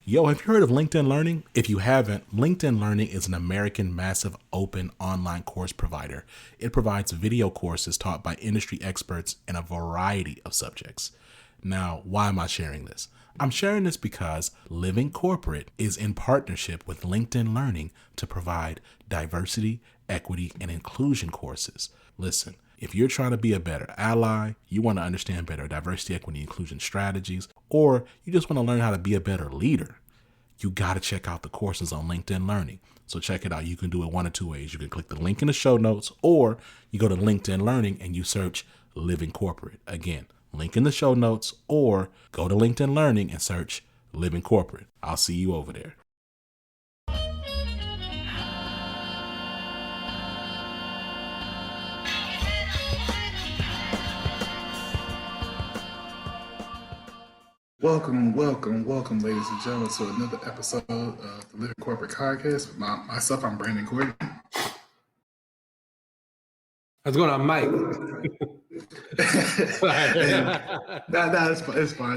Yo, have you heard of LinkedIn Learning? If you haven't, LinkedIn Learning is an American massive open online course provider. It provides video courses taught by industry experts in a variety of subjects. Now, why am I sharing this? I'm sharing this because Living Corporate is in partnership with LinkedIn Learning to provide diversity, equity, and inclusion courses. Listen, if you're trying to be a better ally, you want to understand better diversity, equity, inclusion strategies, or you just want to learn how to be a better leader, you got to check out the courses on LinkedIn Learning. So check it out. You can do it one of two ways. You can click the link in the show notes, or you go to LinkedIn Learning and you search Living Corporate. Again, link in the show notes, or go to LinkedIn Learning and search Living Corporate. I'll see you over there. Welcome, ladies and gentlemen, to another episode of the Living Corporate Podcast. Myself, I'm Brandon Gordon. What's going on, Mike? It's fine.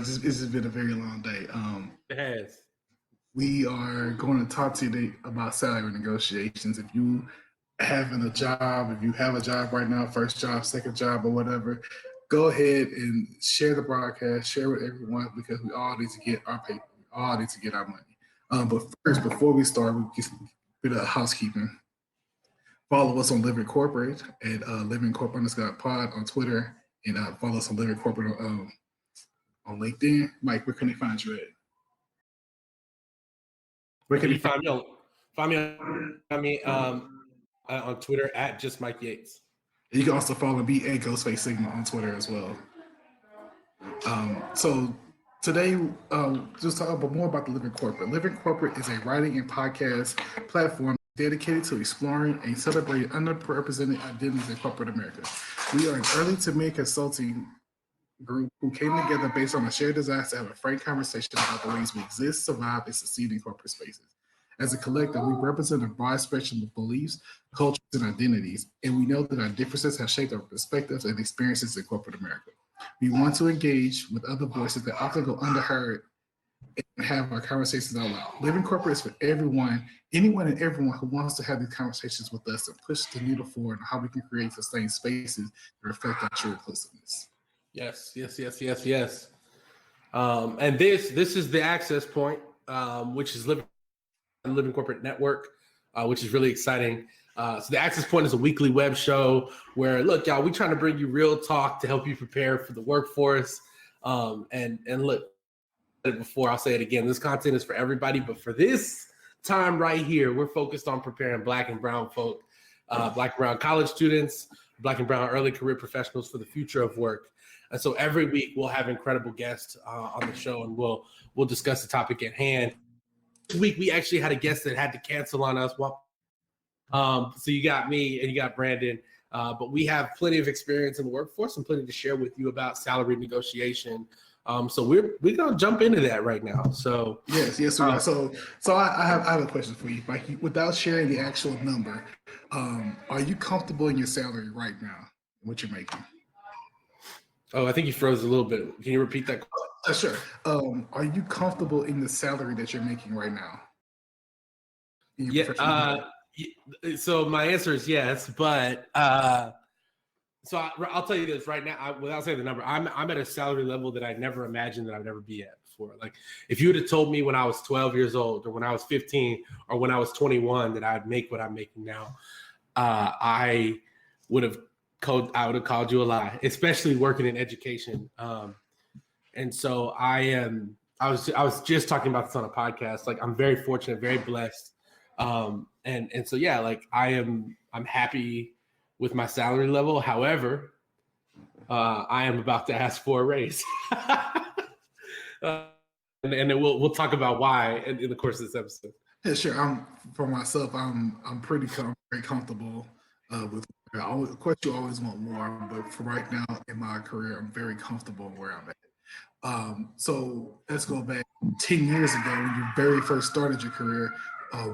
It's just been a very long day. It has. We are going to talk to you today about salary negotiations. If you have a job right now, first job, second job, or whatever, go ahead and share the broadcast, share with everyone, because we all need to get our paper. We all need to get our money. But first, before we start, we get a bit of housekeeping. Follow us on Living Corporate at Living Corporate _pod on Twitter, and follow us on Living Corporate on LinkedIn. Mike, where can they find you at? Where can you find me? Find me on Twitter at just Mike Yates. You can also follow me at Ghostface Sigma on Twitter as well. So today, just talk about more about the Living Corporate. Living Corporate is a writing and podcast platform dedicated to exploring and celebrating underrepresented identities in corporate America. We are an early to mid consulting group who came together based on a shared desire to have a frank conversation about the ways we exist, survive, and succeed in corporate spaces. As a collective, we represent a broad spectrum of beliefs, cultures, and identities, and we know that our differences have shaped our perspectives and experiences in corporate America. We want to engage with other voices that often go underheard and have our conversations out loud. Living Corporate is for everyone, anyone and everyone who wants to have these conversations with us and push the needle forward on how we can create sustained spaces that reflect our true inclusiveness. Yes. And this is the access point, which is Living Corporate Network, which is really exciting. So the Access Point is a weekly web show where, look, y'all, we're trying to bring you real talk to help you prepare for the workforce. And look, before I'll say it again, this content is for everybody, but for this time right here, we're focused on preparing Black and Brown folk, Black and Brown college students, Black and Brown early career professionals for the future of work. And so every week we'll have incredible guests on the show, and we'll discuss the topic at hand. This week we actually had a guest that had to cancel on us. So you got me and you got Brandon, but we have plenty of experience in the workforce and plenty to share with you about salary negotiation. So we're gonna jump into that right now. So yes. So I have a question for you, Mike. Without sharing the actual number, are you comfortable in your salary right now? What you're making? Oh, I think you froze a little bit. Can you repeat that? Sure. Are you comfortable in the salary that you're making right now? Yeah. So my answer is yes, but so I'll tell you this right now, without saying the number, I'm at a salary level that I never imagined that I'd never be at before. Like, if you would have told me when I was 12 years old, or when I was 15, or when I was 21 that I'd make what I'm making now, I would have called you a lie, especially working in education. And so I was just talking about this on a podcast. Like, I'm very fortunate, very blessed. And so, yeah, like I'm happy with my salary level. However, I am about to ask for a raise. And then we'll talk about why in the course of this episode. Yeah, sure. For myself, I'm very comfortable with. Of course, you always want more, but for right now in my career, I'm very comfortable where I'm at. So let's go back 10 years ago when you very first started your career.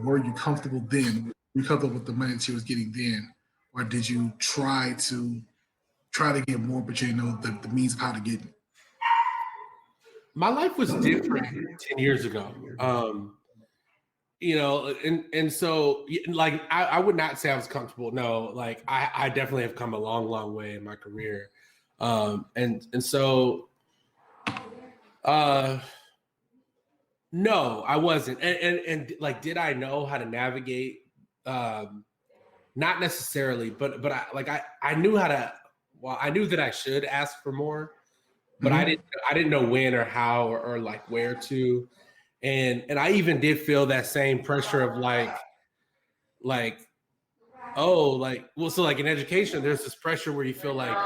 Were you comfortable then? Were you comfortable with the money that you was getting then, or did you try to get more, but you didn't know the means of how to get it? My life was different 10 years ago. And so like I would not say I was comfortable. No, like I definitely have come a long, long way in my career. And so no, I wasn't. And like, did I know how to navigate? Not necessarily, but I knew how to. Well, I knew that I should ask for more, but I didn't know when or how or like where to. And I even did feel that same pressure of like oh, like, well, so like in education, there's this pressure where you feel like,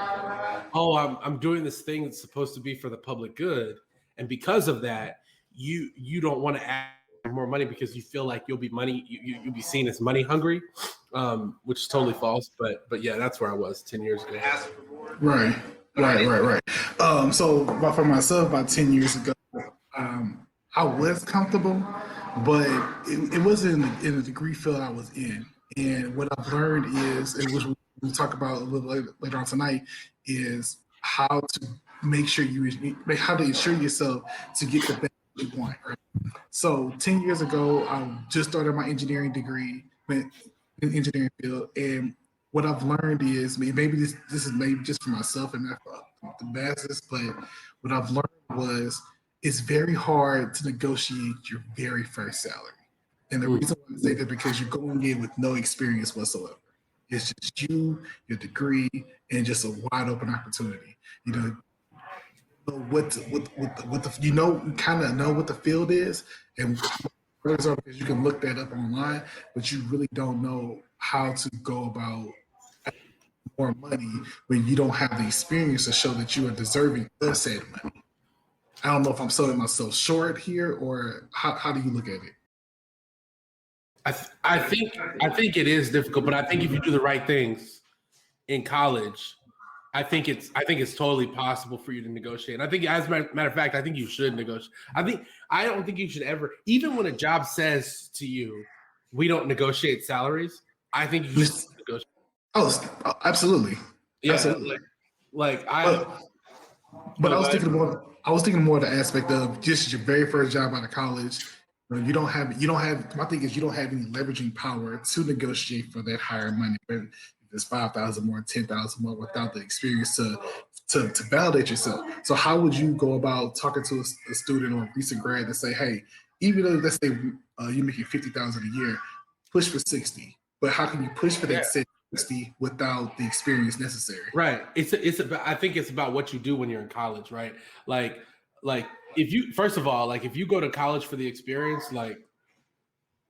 oh, I'm doing this thing that's supposed to be for the public good, and because of that, you don't want to ask for more money because you feel like you'll be you'll be seen as money hungry, which is totally false. But yeah, that's where I was 10 years ago. Right. So for myself, about 10 years ago, I was comfortable, but it wasn't in the degree field I was in. And what I've learned is, and which we'll talk about a little later on tonight, is how to make sure how to ensure yourself to get the best you want. Right? So 10 years ago, I just started my engineering degree in the engineering field, and what I've learned is, maybe this is maybe just for myself and not for the masses, but what I've learned was it's very hard to negotiate your very first salary. And the reason why I say that because you're going in with no experience whatsoever. It's just you, your degree, and just a wide open opportunity. You know you kind of know what the field is, and because you can look that up online, but you really don't know how to go about more money when you don't have the experience to show that you are deserving of said money. I don't know if I'm selling myself short here, or how do you look at it? I think it is difficult, but I think if you do the right things in college, I think it's totally possible for you to negotiate. And I think, as a matter of fact, I think you should negotiate. I don't think you should ever, even when a job says to you, "We don't negotiate salaries." I think you should negotiate. Oh, absolutely, Yeah, absolutely. like But I was thinking more. I was thinking more of the aspect of just your very first job out of college. You don't have. My thing is, you don't have any leveraging power to negotiate for that higher money. But if it's 5,000 more, 10,000 more, without the experience to validate yourself. So how would you go about talking to a student or a recent grad and say, hey, even though let's say you're making 50,000 a year, push for 60. But how can you push for that 60 without the experience necessary? Right. It's about, I think it's about what you do when you're in college, right? Like if you, first of all, like if you go to college for the experience, like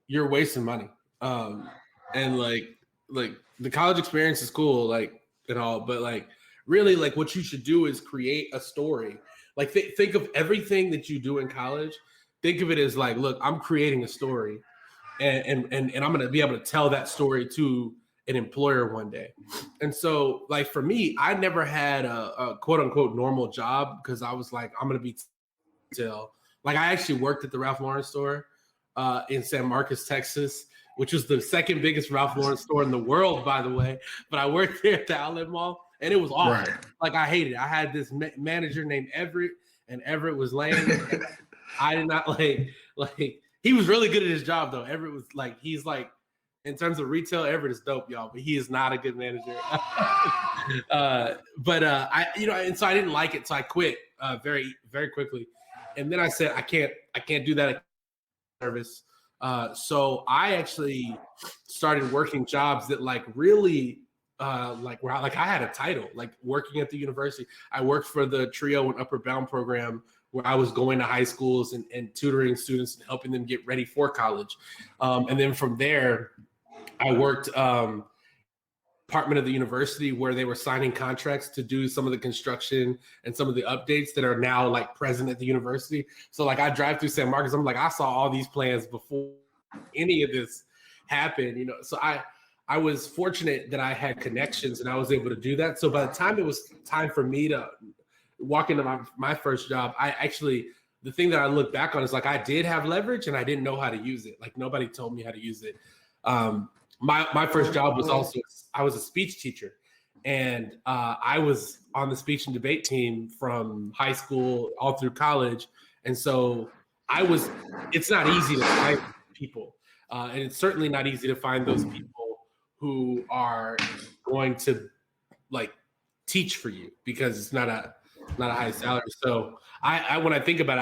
you're wasting money. And like the college experience is cool, like and all, but like really, like what you should do is create a story. Like think of everything that you do in college. Think of it as like, look, I'm creating a story, and I'm gonna be able to tell that story to an employer one day. And so, like for me, I never had a quote unquote normal job because I was like, I'm gonna be till like I actually worked at the Ralph Lauren store in San Marcos, Texas, which was the second biggest Ralph Lauren store in the world, by the way. But I worked there at the outlet mall, and it was awful. Right. Like I hated it. I had this manager named Everett, and Everett was lame. I did not like he was really good at his job though. Everett was like, he's like, in terms of retail, Everett is dope, y'all, but he is not a good manager. I, and so I didn't like it, so I quit very, very quickly. And then I said, I can't do that service. So I actually started working jobs that like really where I had a title, like working at the university. I worked for the Trio and Upper Bound program, where I was going to high schools and tutoring students and helping them get ready for college. And then from there, I worked department of the university where they were signing contracts to do some of the construction and some of the updates that are now like present at the university. So like I drive through San Marcos, I'm like, I saw all these plans before any of this happened, So I was fortunate that I had connections and I was able to do that. So by the time it was time for me to walk into my first job, the thing that I look back on is like I did have leverage and I didn't know how to use it. Like nobody told me how to use it. My first job was also, I was a speech teacher, and I was on the speech and debate team from high school all through college. And so it's not easy to find people. And it's certainly not easy to find those people who are going to like teach for you, because it's not a high salary. So I when I think about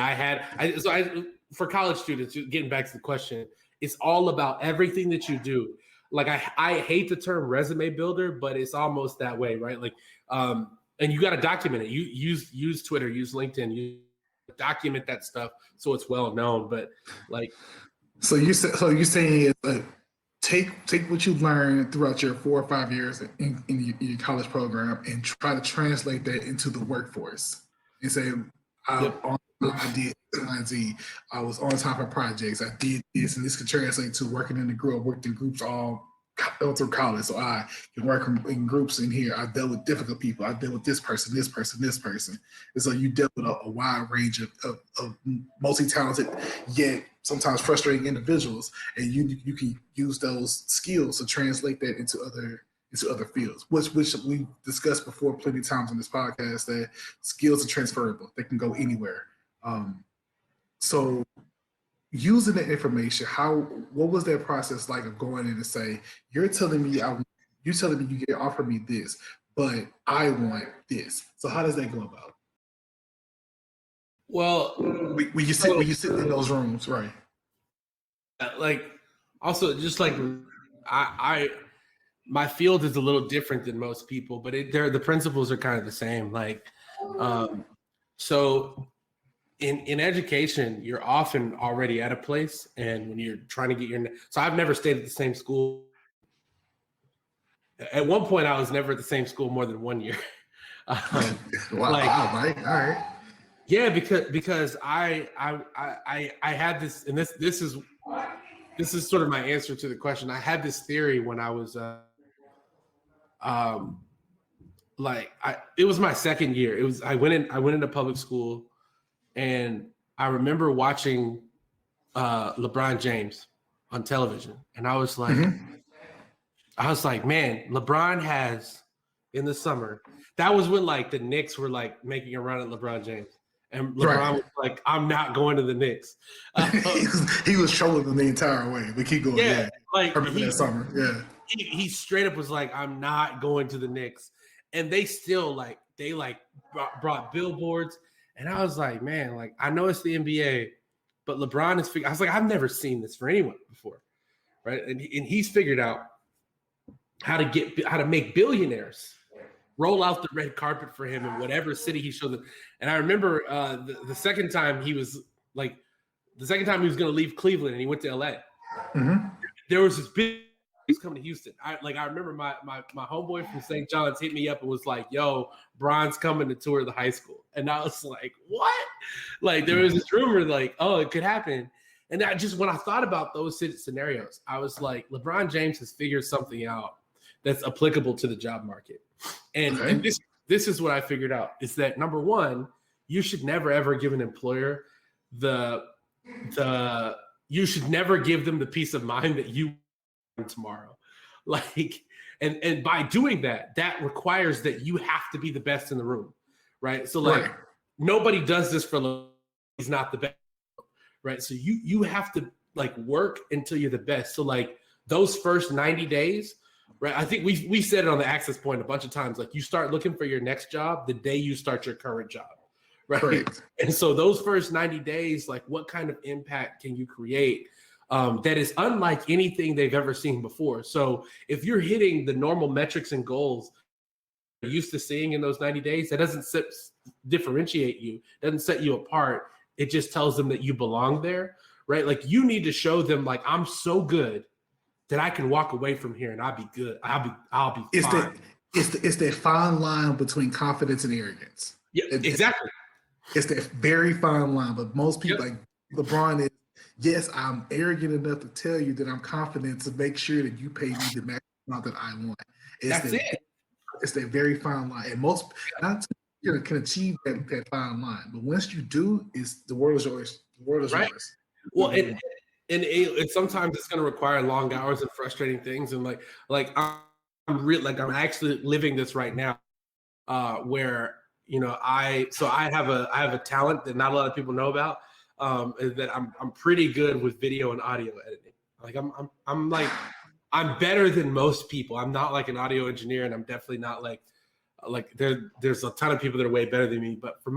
it, for college students, getting back to the question, it's all about everything that you do. Like I hate the term resume builder, but it's almost that way, right? Like, and you got to document it. You use Twitter, use LinkedIn, you document that stuff so it's well known. But like, so you're saying take what you learned throughout your 4 or 5 years in your college program and try to translate that into the workforce and say, I did X, Y, and Z. I was on top of projects. I did this, and this could translate to working in the group. I worked in groups all through college, so I can work in groups in here. I dealt with difficult people. I dealt with this person, this person, this person. And so you dealt with a wide range of multi-talented, yet sometimes frustrating individuals, and you can use those skills to translate that into other fields, which we discussed before plenty of times on this podcast, that skills are transferable. They can go anywhere. So using the information, what was that process like of going in and say, you're telling me you can offer me this, but I want this. So how does that go about? Well, when you sit in those rooms, right? Like, also, just like my field is a little different than most people, but the principles are kind of the same. Like, so in education, you're often already at a place, and when you're trying to get so I've never stayed at the same school. At one point, I was never at the same school more than 1 year. Wow, Mike. All right. Yeah, because I had this, and this is sort of my answer to the question. I had this theory when I was it was my second year. I went into public school, and I remember watching LeBron James on television, and I was like, man, LeBron has in the summer. That was when like the Knicks were like making a run at LeBron James. And LeBron was like, I'm not going to the Knicks. He was trolling them the entire way. We keep going. Yeah. Like that summer. Yeah. He straight up was like, I'm not going to the Knicks. And they still brought billboards. And I was like, man, like, I know it's the NBA, but LeBron I was like, I've never seen this for anyone before. Right. And he's figured out how to make billionaires roll out the red carpet for him in whatever city he showed them. And I remember the second time he was going to leave Cleveland and he went to LA. Mm-hmm. There was this big, he's coming to Houston. I remember my homeboy from St. John's hit me up and was like, yo, Bron's coming to tour the high school. And I was like, what? Like, there was this rumor like, oh, it could happen. And when I thought about those scenarios, I was like, LeBron James has figured something out that's applicable to the job market. And this is what I figured out, is that number one, you should never ever give an employer you should never give them the peace of mind that you tomorrow. Like, and by doing that requires that you have to be the best in the room. Right. So like nobody does this for he's not the best. Right. So you have to like work until you're the best. So like those first 90 days, right? I think we said it on the Access Point a bunch of times. Like, you start looking for your next job the day you start your current job, right? Correct. And so those first 90 days, like, what kind of impact can you create that is unlike anything they've ever seen before? So if you're hitting the normal metrics and goals you're used to seeing in those 90 days, that doesn't differentiate you, doesn't set you apart. It just tells them that you belong there, right? Like, you need to show them, like, I'm so good that I can walk away from here and I'll be good. I'll be fine. It's that fine line between confidence and arrogance. Yeah, exactly. It's that very fine line. But most people, like LeBron is, yes, I'm arrogant enough to tell you that I'm confident to make sure that you pay me the maximum amount that I want. It's that very fine line. And most can achieve that fine line. But once you do, the world is yours. The world is yours. Well, and sometimes it's going to require long hours and frustrating things. And I'm actually living this right now, where, I have a talent that not a lot of people know about. is that I'm pretty good with video and audio editing. Like I'm better than most people. I'm not like an audio engineer, and I'm definitely not like there's a ton of people that are way better than me. But for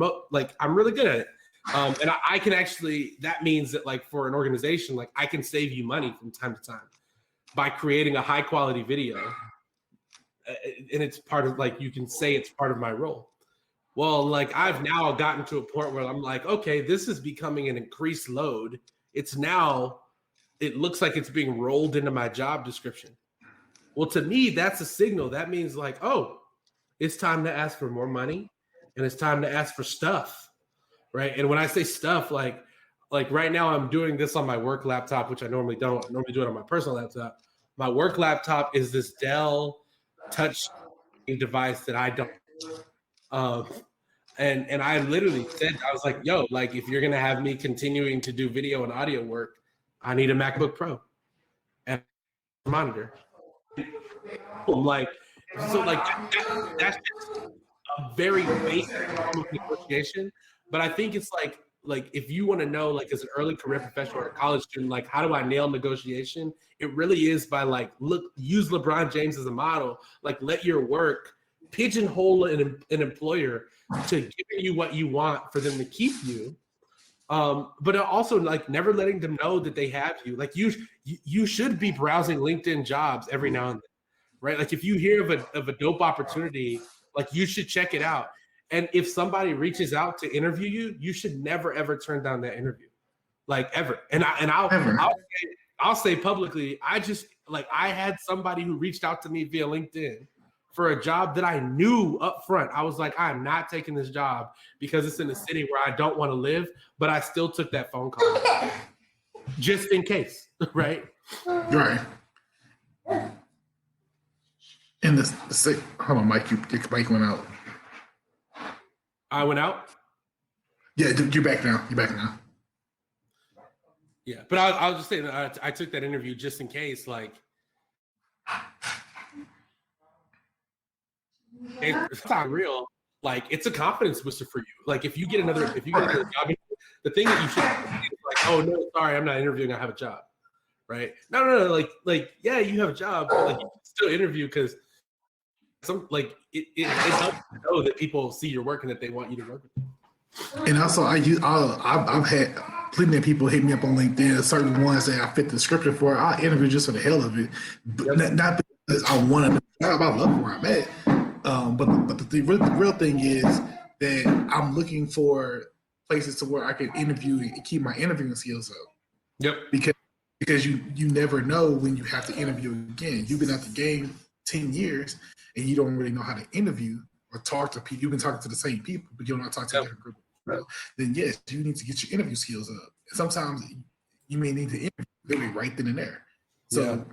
I'm really good at it. And I can actually, that means that like for an organization, like I can save you money from time to time by creating a high quality video. And it's part of, like, you can say it's part of my role. Well, like I've now gotten to a point where I'm like, okay, this is becoming an increased load. It looks like it's being rolled into my job description. Well, to me, that's a signal. That means like, oh, it's time to ask for more money, and it's time to ask for stuff. Right. And when I say stuff, like right now I'm doing this on my work laptop, which I normally don't. I normally do it on my personal laptop. My work laptop is this Dell touch device that I don't. And I literally said, I was like, yo, like if you're gonna have me continuing to do video and audio work, I need a MacBook Pro and a monitor. I'm like, so like that's just a very basic form of negotiation. But I think it's like if you want to know, like as an early career professional or a college student, like how do I nail negotiation? It really is by like use LeBron James as a model. Like let your work pigeonhole an employer to giving you what you want for them to keep you. But also like never letting them know that they have you. Like you should be browsing LinkedIn jobs every now and then, right? Like if you hear of a dope opportunity, like you should check it out. And if somebody reaches out to interview you, you should never ever turn down that interview, like ever. And I'll say publicly, I had somebody who reached out to me via LinkedIn for a job that I knew up front. I was like, I'm not taking this job because it's in a city where I don't want to live, but I still took that phone call just in case, right? Right. And hold on, Mike, your mic went out. I went out? Yeah, you're back now. Yeah, but I'll just say that I took that interview just in case, like, it's not real. Like, it's a confidence booster for you. Like, if you get another job, the thing that you should is like, oh no, sorry, I'm not interviewing. I have a job, right? No. Like, yeah, you have a job, but like, you can still interview because it helps to know that people see your work and that they want you to work with them. And also, I've had plenty of people hit me up on LinkedIn. Certain ones that I fit the description for, I interview just for the hell of it, but not because I want to job. I love where I'm at. But the real thing is that I'm looking for places to where I can interview and keep my interviewing skills up. Yep. Because you never know when you have to interview again. You've been at the game 10 years and you don't really know how to interview or talk to people. You've been talking to the same people, but you don't know how to talk to a different group of people. Then yes, you need to get your interview skills up. And sometimes you may need to interview literally right then and there. So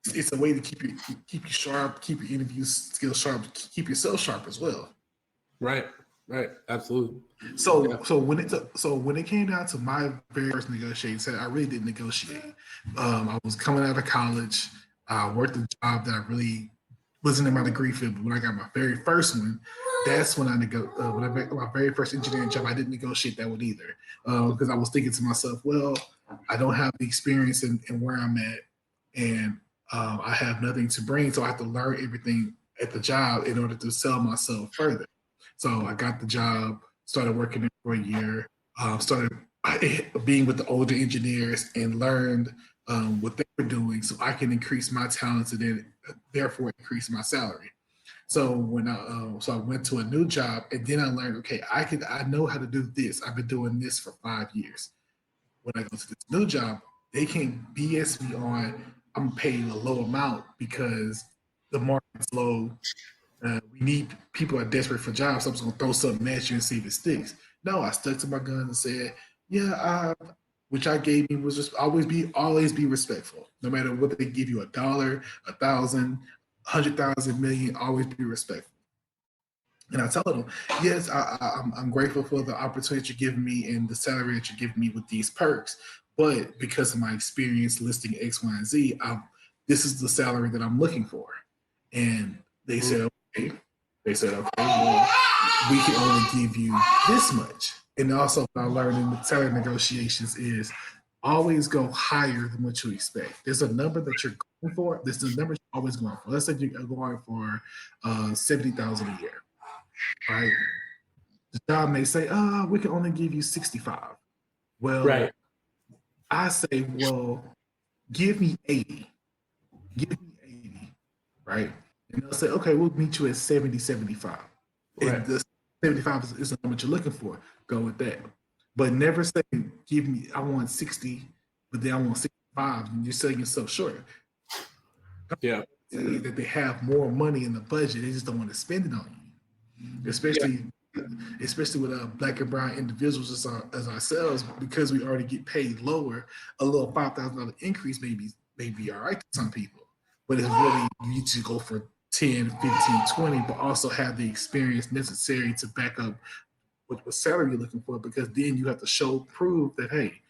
it's a way to keep you sharp, keep your interview skills sharp, keep yourself sharp as well. Right, absolutely. So when it came down to my very first negotiating, I really didn't negotiate. I was coming out of college. I worked a job that I really wasn't in my degree field, but when I got my very first one, that's when when I met my very first engineering job. I didn't negotiate that one either because I was thinking to myself, well, I don't have the experience in where I'm at, and I have nothing to bring, so I have to learn everything at the job in order to sell myself further. So I got the job, started working there for a year, started being with the older engineers and learned what they were doing so I can increase my talents and then therefore increase my salary. So when I went to a new job and then I learned, okay, I know how to do this. I've been doing this for 5 years. When I go to this new job, they can't BS me on I'm paying a low amount because the market's low. People are desperate for jobs. So I'm just gonna throw something at you and see if it sticks. No, I stuck to my guns and said, which I gave me was just always be respectful. No matter what they give you, $1, 1,000, 100,000, million, always be respectful. And I told them, yes, I'm grateful for the opportunity you're giving me and the salary that you're giving me with these perks. But because of my experience listing X, Y, and Z, this is the salary that I'm looking for. And they said, okay. Well, we can only give you this much. And also what I learned in the salary negotiations is always go higher than what you expect. There's a number that you're going for. There's a number you're always going for. Let's say you're going for 70,000 a year, right? The job may say, we can only give you 65. Well, Right. I say, well, give me 80. Give me 80, right? And they'll say, okay, we'll meet you at 70, 75. Right. And the 75 is the number you're looking for. Go with that. But never say, give me, I want 60, but then I want 65. And you're selling yourself short. Yeah. That they have more money in the budget. They just don't want to spend it on you. Especially with black and brown individuals as ourselves, because we already get paid lower, a little $5,000 increase may be all right to some people. But it's really, you need to go for 10, 15, 20, but also have the experience necessary to back up what salary you're looking for, because then you have to prove that, hey,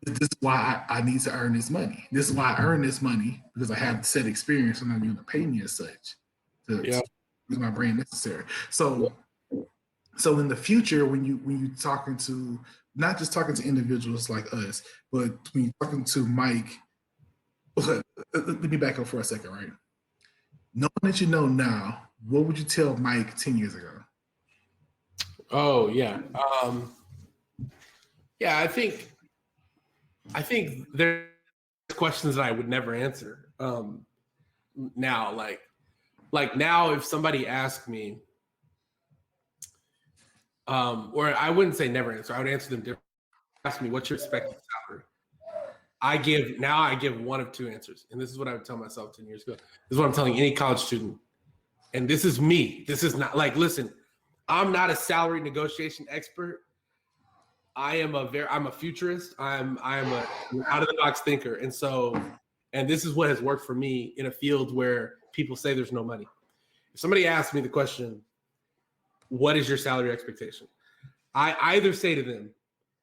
this is why I need to earn this money. This is why I earn this money, because I have said experience and I'm going to pay me as such to use my brain necessary. So in the future, when you talking to, not just talking to individuals like us, but when you're talking to Mike, let me back up for a second, right? Knowing that you know now, what would you tell Mike 10 years ago? Oh yeah. Yeah, I think there's questions that I would never answer. Now, like now, if somebody asked me, or I wouldn't say never answer, I would answer them differently. Ask me, what's your expected salary? I give one of two answers. And this is what I would tell myself 10 years ago. This is what I'm telling any college student. And this is me. This is not like, listen, I'm not a salary negotiation expert. I'm a futurist. I'm a out of the box thinker. And this is what has worked for me in a field where people say there's no money. If somebody asks me the question, what is your salary expectation? I either say to them,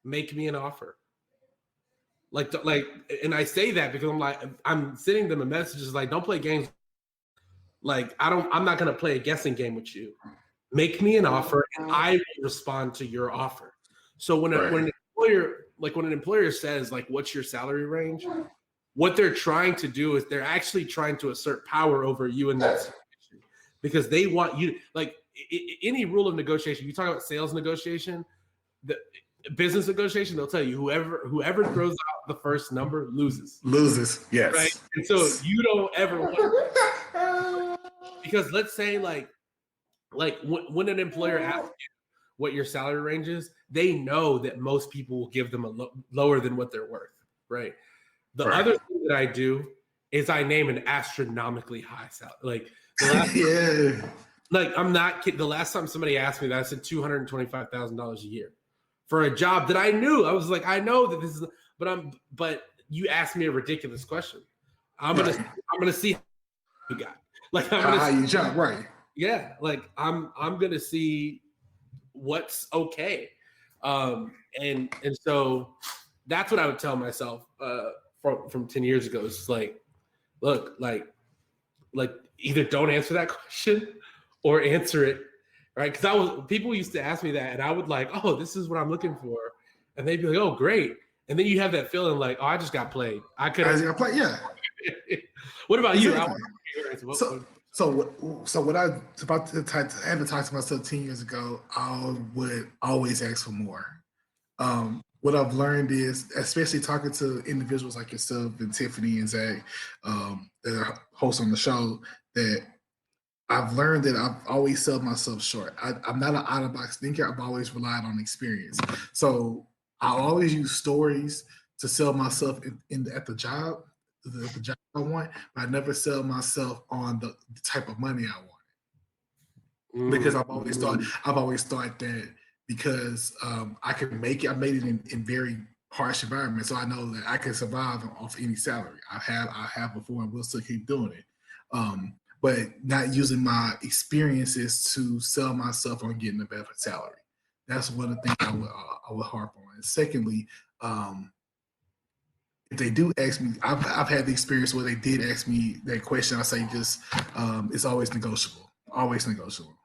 make me an offer. And I say that because I'm sending them a message like, don't play games. Like, I'm not going to play a guessing game with you. Make me an offer and I will respond to your offer. So when an employer says like, what's your salary range? What they're trying to do is they're actually trying to assert power over you in that situation, because they want you, like any rule of negotiation. You talk about sales negotiation, the business negotiation, they'll tell you whoever throws out the first number loses. Yes. Right. And so you don't ever want, because let's say like when an employer asks you what your salary range is, they know that most people will give them lower than what they're worth. Right. The other thing that I do is I name an astronomically high salary. Like I'm not kidding. The last time somebody asked me that, I said $225,000 a year for a job that I knew. I was like, I know that this is, but you asked me a ridiculous question. I'm gonna see how you got. Like how you jump, right? Yeah, like I'm gonna see what's okay, and so that's what I would tell myself from 10 years ago. It's like, look, like either don't answer that question or answer it, right? Because people used to ask me that, and I would like, oh, this is what I'm looking for, and they'd be like, oh, great, and then you have that feeling like, oh, I just got played. I got played, yeah. What about exactly. you? So what I was about to had to talk to myself 10 years ago, I would always ask for more. What I've learned is, especially talking to individuals like yourself and Tiffany and Zach, that are hosts on the show, that I've learned that I've always sold myself short. I'm not an out-of-box thinker. I've always relied on experience. So I always use stories to sell myself at the job, the job I want, but I never sell myself on the type of money I want. Because I've always thought that because I can make it, I made it in very harsh environments, so I know that I can survive off any salary. I have before, and will still keep doing it. But not using my experiences to sell myself on getting a better salary. That's one of the things I would harp on. And secondly, if they do ask me, I've had the experience where they did ask me that question. I say just it's always negotiable. Always negotiable.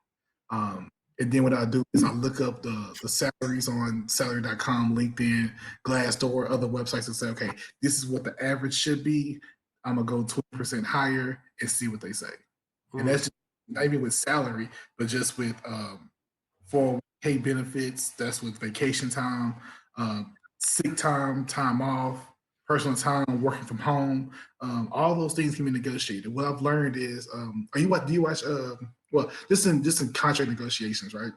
And then what I do is I look up the salaries on salary.com, LinkedIn, Glassdoor, other websites, and say, okay, this is what the average should be. I'm gonna go 20% higher and see what they say. And that's just, not even with salary, but just with 401k benefits. That's with vacation time, sick time, time off, personal time, working from home. All those things can be negotiated. What I've learned is, do you watch? Well, just in contract negotiations, right?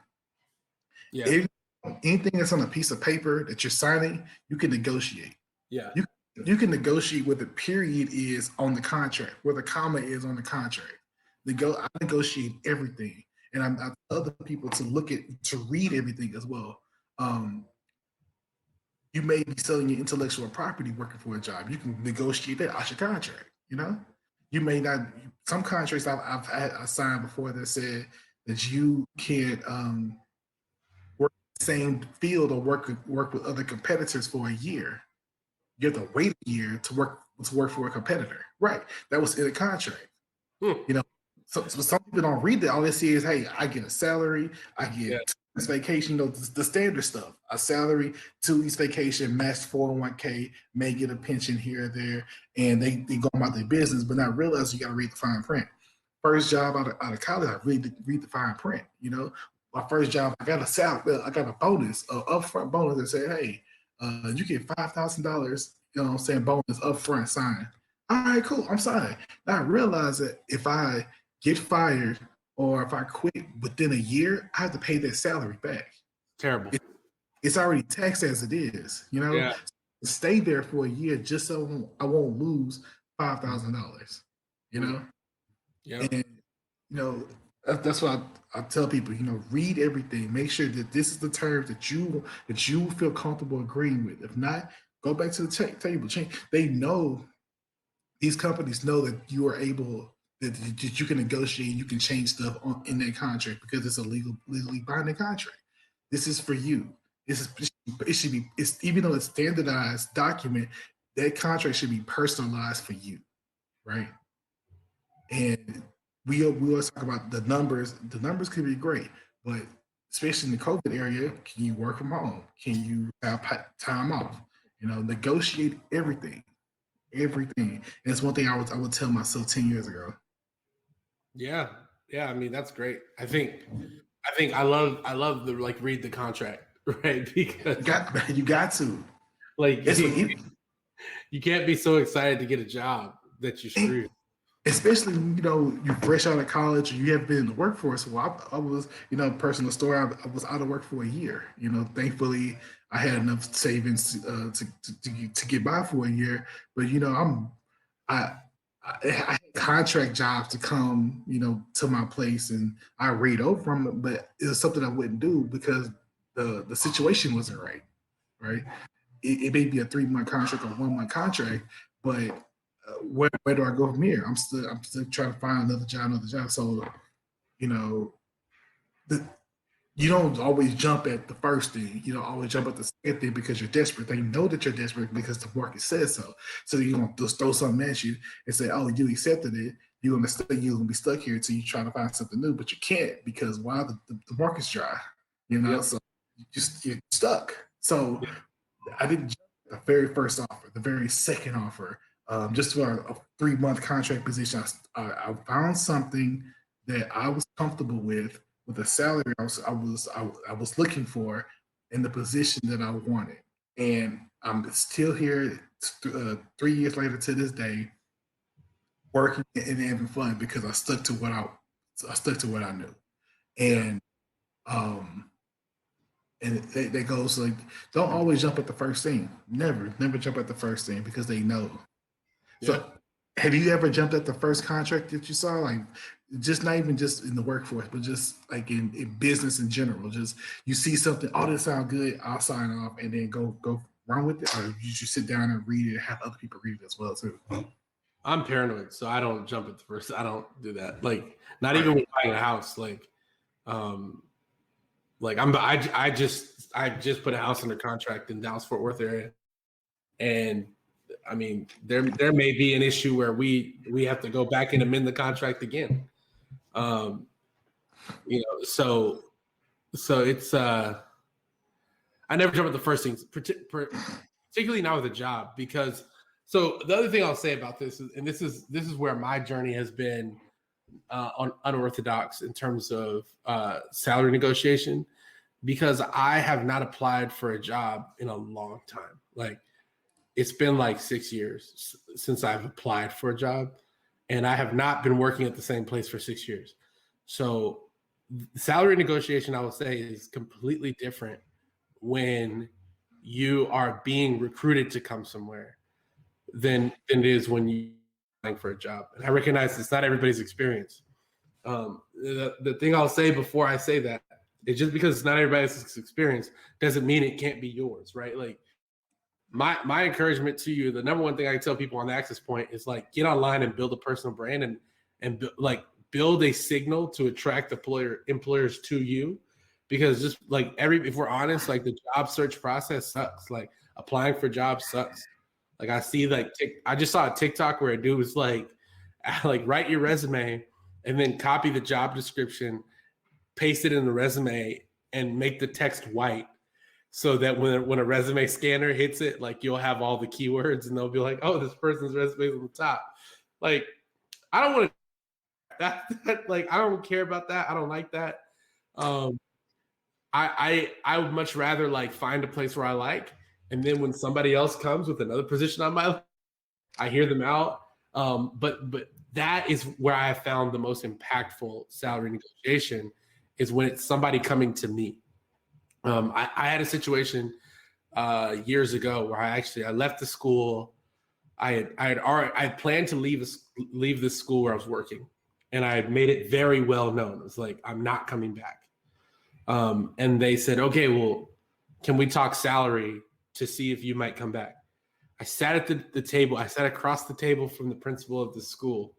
Yeah. Anything that's on a piece of paper that you're signing, you can negotiate. Yeah. You can negotiate what the period is on the contract, where the comma is on the contract. I negotiate everything, and I tell other people to read everything as well. You may be selling your intellectual property working for a job. You can negotiate that out your contract. You may not. Some contracts I signed before that said that you can't work in the same field or work with other competitors for a year. You have to wait a year to work for a competitor. Right. That was in a contract. Hmm. So some people don't read that. All they see is, hey, I get a salary, I get 2 weeks vacation, the standard stuff. A salary, 2 weeks vacation, matched 401k, may get a pension here or there, and they go about their business, but not realize you got to read the fine print. First job out of college, I really read the fine print. My first job, I got a salary, I got a bonus, an upfront bonus that said, hey, you get $5,000, I'm saying, bonus upfront, sign. All right, cool, I'm signing. Now I realize that if I get fired or if I quit within a year, I have to pay that salary back. Terrible. It's already taxed as it is, Yeah. Stay there for a year just so I won't lose $5,000, Yeah. And that's what I tell people. Read everything. Make sure that this is the terms that you feel comfortable agreeing with. If not, go back to the table. Change. These companies know that you are able that you can negotiate. You can change stuff in that contract because it's a legally binding contract. This is for you. It should be. It's even though it's standardized document, that contract should be personalized for you, right? And we always talk about the numbers. The numbers could be great, but especially in the COVID area, can you work from home? Can you have time off? Negotiate everything, everything. And it's one thing I would tell myself 10 years ago. Yeah. Yeah. I mean, that's great. I think I love the read the contract, right? Because You got to. like you can't be so excited to get a job that you're screwed. Especially you're fresh out of college, you have been in the workforce. Well, I was, personal story. I was out of work for a year. Thankfully I had enough savings to get by for a year. But I had contract jobs to come, to my place, and I read over from it. But it was something I wouldn't do because the situation wasn't right. Right. It may be a 3-month contract or 1-month contract, but where do I go from here? I'm still trying to find another job. So, you don't always jump at the first thing. You don't always jump at the second thing because you're desperate. They know that you're desperate because the market says so. So you don't just throw something at you and say, "Oh, you accepted it. You're gonna be stuck here until you try to find something new." But you can't because the market's dry. Yep. So you're stuck. So I didn't jump at the very first offer, the very second offer. Just for a 3-month contract position, I found something that I was comfortable with a salary I was looking for in the position that I wanted, and I'm still here 3 years later to this day, working and having fun because I stuck to what I knew, and and that goes like, don't always jump at the first thing. Never jump at the first thing because they know. So, have you ever jumped at the first contract that you saw? Like, just not even just in the workforce, but just like in business in general. Just you see something, oh, this sounds good, I'll sign off, and then go run with it, or you should sit down and read it and have other people read it as well too. I'm paranoid, so I don't jump at the first. I don't do that. Like, not even when buying a house. I just put a house under contract in Dallas Fort Worth area, and I mean there may be an issue where we have to go back and amend the contract again. So So it's I never jump at the first things, particularly not with a job, because so the other thing I'll say about this is, and this is where my journey has been on unorthodox in terms of salary negotiation, because I have not applied for a job in a long time. Like it's been like 6 years since I've applied for a job, and I have not been working at the same place for 6 years. So salary negotiation, I would say, is completely different when you are being recruited to come somewhere than it is when you're applying for a job. And I recognize it's not everybody's experience. The thing I'll say before I say that is just because it's not everybody's experience doesn't mean it can't be yours, right? Like my encouragement to you, the number one thing I tell people on the access point is like get online and build a personal brand and build a signal to attract employers to you. Because just like if we're honest, like the job search process sucks. Like applying for jobs sucks. Like I see I just saw a TikTok where a dude was like write your resume and then copy the job description, paste it in the resume and make the text white so that when a resume scanner hits it, like you'll have all the keywords and they'll be like, oh, this person's resume is on the top. Like I don't want to that like I don't care about that. I don't like that. I would much rather like find a place where I like, and then when somebody else comes with another position on my, I hear them out. But that is where I have found the most impactful salary negotiation is when it's somebody coming to me. I had a situation years ago where I left the school. I had planned to leave the school where I was working, and I had made it very well known. It was like I'm not coming back. And they said, okay, well, can we talk salary to see if you might come back? I sat at the table. I sat across the table from the principal of the school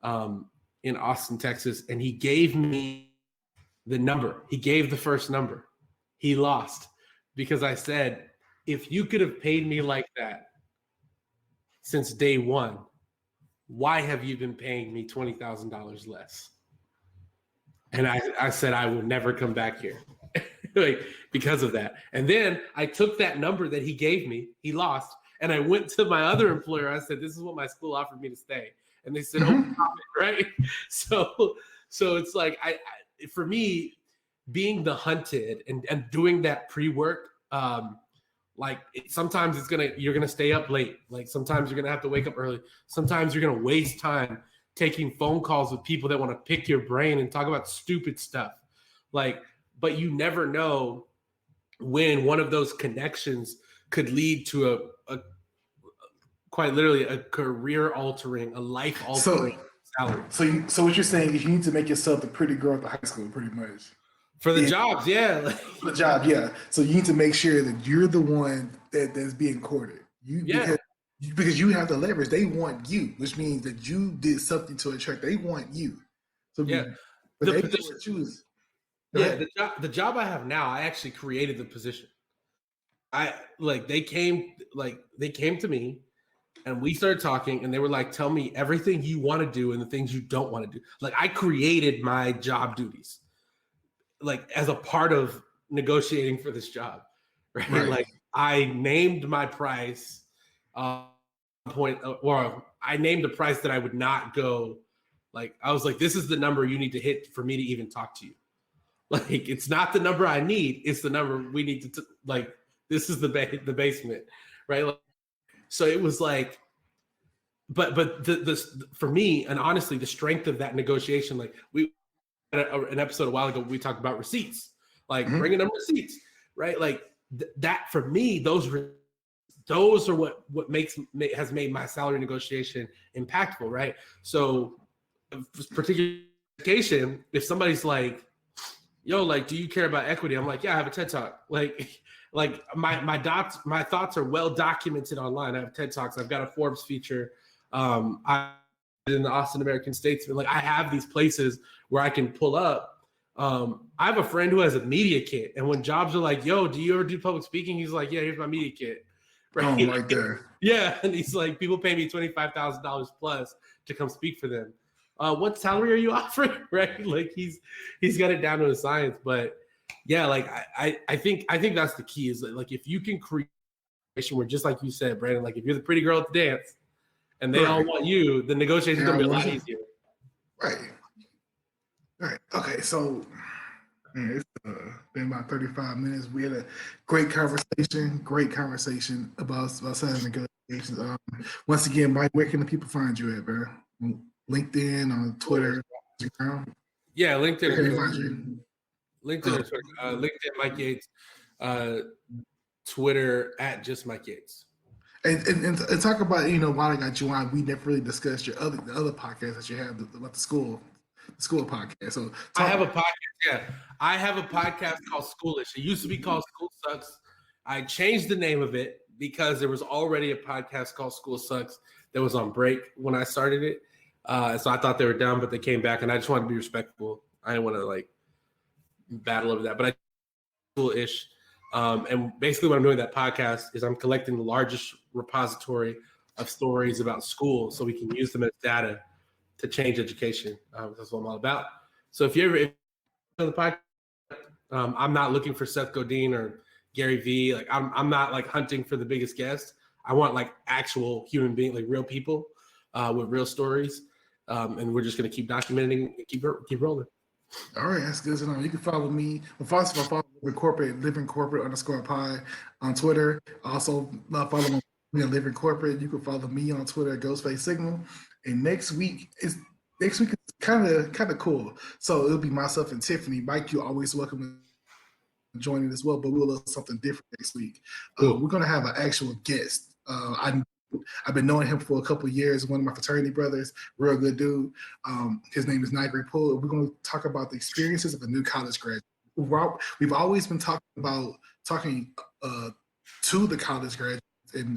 in Austin, Texas, and he gave me the number. He gave the first number. He lost because I said, if you could have paid me like that since day one, why have you been paying me $20,000 less? And I said, I will never come back here like, because of that. And then I took that number that he gave me, he lost, and I went to my other employer. I said, this is what my school offered me to stay. And they said, oh, right? So it's like, for me, being the hunted and doing that pre-work, sometimes you're going to stay up late. Like sometimes you're going to have to wake up early. Sometimes you're going to waste time taking phone calls with people that want to pick your brain and talk about stupid stuff. But you never know when one of those connections could lead to a quite literally a career altering, a life altering salary. So what you're saying is you need to make yourself the pretty girl at the high school, pretty much. For the jobs, yeah. For the job, yeah. So you need to make sure that you're the one that's being courted. Because you have the leverage. They want you, which means that you did something to attract. They want you. So choose. The job I have now, I actually created the position. They came to me and we started talking and they were like, tell me everything you want to do and the things you don't want to do. Like I created my job duties like as a part of negotiating for this job. Right. Like I named my price I named the price that I would not go. Like I was like, this is the number you need to hit for me to even talk to you. Like it's not the number I need; it's the number we need to like. This is the basement, right? Like, so it was like, but for me, and honestly, the strength of that negotiation, like we had an episode a while ago, we talked about receipts, like bringing them receipts, right? Like that for me, those are what has made my salary negotiation impactful, right? So, particular education, if somebody's like, "Yo, like, do you care about equity?" I'm like, "Yeah, I have a TED Talk." Like my thoughts are well documented online. I have TED Talks. I've got a Forbes feature. I in the Austin American Statesman. Like, I have these places where I can pull up. I have a friend who has a media kit, and when jobs are like, "Yo, do you ever do public speaking?" He's like, "Yeah, here's my media kit." Right? Oh, right there. Yeah, and he's like, people pay me $25,000 plus to come speak for them. What salary are you offering? Right? Like he's got it down to a science. But Yeah, like I think that's the key is that, like, if you can create a situation where, just like you said, Brandon, like if you're the pretty girl at the dance and they all want you, the negotiation's gonna be a lot easier. Right. Right. Okay. So man, it's been about 35 minutes. We had a great conversation. Great conversation about signing negotiations. Once again, Mike, where can the people find you at, bro? LinkedIn, on Twitter, Instagram. Yeah, LinkedIn. Where can they find you? LinkedIn or Twitter. LinkedIn, Mike Yates. Twitter at just Mike Yates. And talk about, while I got you on, we never really discussed the other podcast that you have about the school podcast. So I have a podcast. Yeah, I have a podcast called Schoolish. It used to be called School Sucks. I changed the name of it because there was already a podcast called School Sucks that was on break when I started it. So I thought they were down, but they came back, and I just wanted to be respectful. I didn't want to like battle over that, but I Schoolish. And basically what I'm doing that podcast is I'm collecting the largest repository of stories about school so we can use them as data to change education. That's what I'm all about. So if you're ever on the podcast, I'm not looking for Seth Godin or Gary Vee. Like I'm not like hunting for the biggest guest. I want like actual human being, like real people with real stories. And we're just going to keep documenting and keep rolling. All right, that's good to know. You can follow me. Well, first of all, follow Living Corporate _pod on Twitter. Also, follow me on Living Corporate. You can follow me on Twitter at Ghostface Signal. And next week is kind of cool. So it'll be myself and Tiffany. Mike, you're always welcome to join in as well, but we'll do something different next week. Cool. We're gonna have an actual guest. I've been knowing him for a couple of years. One of my fraternity brothers, real good dude. His name is Nigel Poole. We're going to talk about the experiences of a new college graduate. We've always been talking to the college graduates in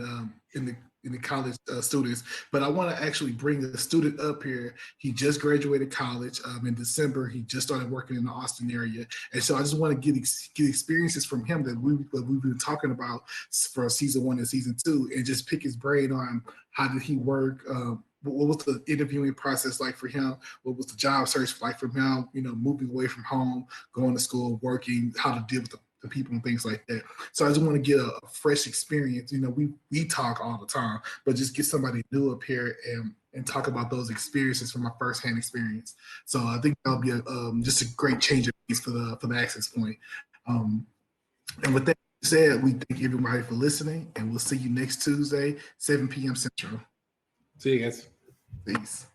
the college students, but I want to actually bring a student up here. He just graduated college in December. He just started working in the Austin area, and so I just want to get experiences from him that we've been talking about for season 1 and season 2, and just pick his brain on how did he work. What was the interviewing process like for him? What was the job search like for him? Moving away from home, going to school, working, how to deal with the people and things like that. So I just want to get a fresh experience. We talk all the time, but just get somebody new up here and talk about those experiences from my firsthand experience. So I think that'll be just a great change of pace for the access point. And with that said, we thank everybody for listening, and we'll see you next Tuesday, 7 p.m. Central. See you guys. Peace.